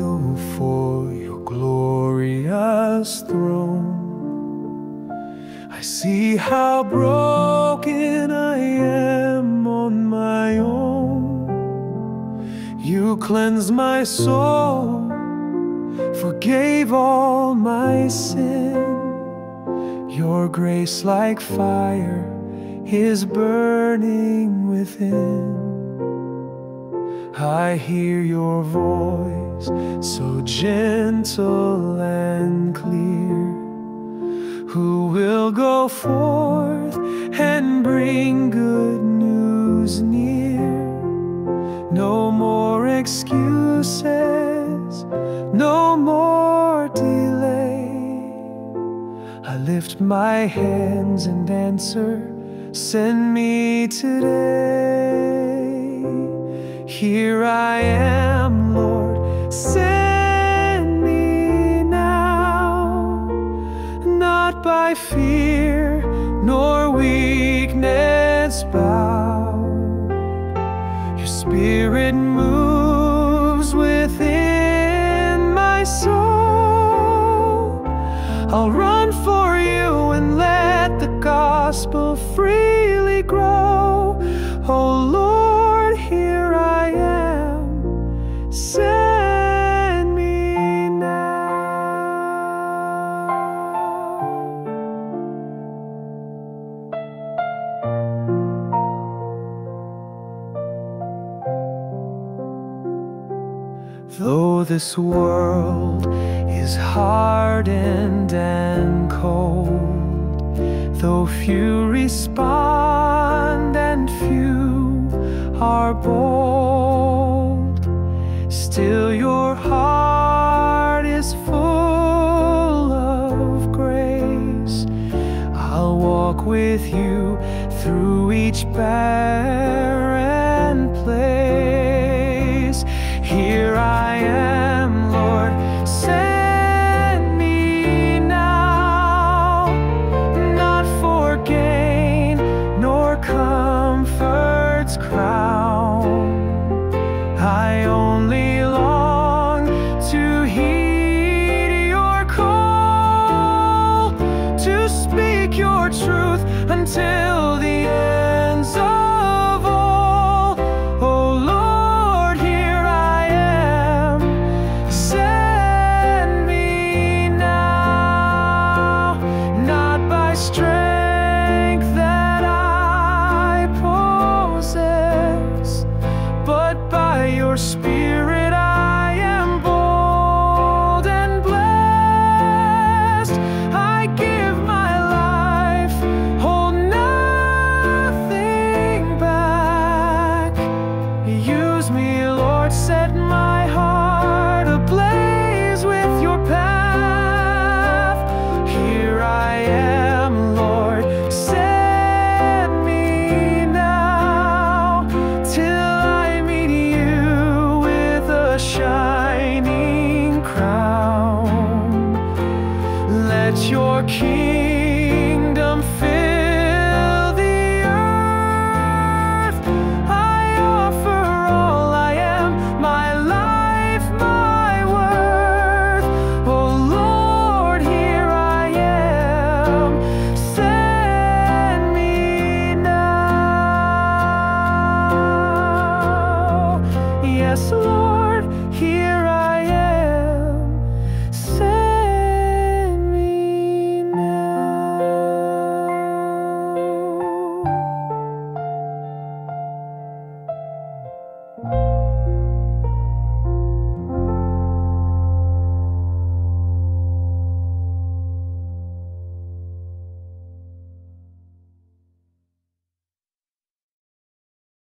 kneel for your glorious throne. I see how broken I am on my own. You cleansed my soul, forgave all my sin. Your grace like fire is burning within. I hear your voice so gentle and clear. Who will go forth and bring good news near? No more excuses, no more delay. I lift my hands and answer, send me today. Here I am, Lord, send me now. Not by fear nor weakness bowed. Your Spirit moves within my soul. I'll run for you and let the gospel freely grow. Oh Lord, here I am, send me now. Though this world is hardened and cold, though few respond and few are bold, still your heart is full of grace. I'll walk with you through each barren place. Here I am, Lord, send me now. Not for gain nor comfort's crown. I only long to heed your call, to speak your truth until the ends of all. Oh Lord, here I am, send me now. Not by strength that I possess, but by your Spirit I am bold and blessed. I give my life, hold nothing back. Use me, Lord, set my heart ablaze with your path. Here I am, Lord, send me now, till I meet you with a shining crown. Let your kingdom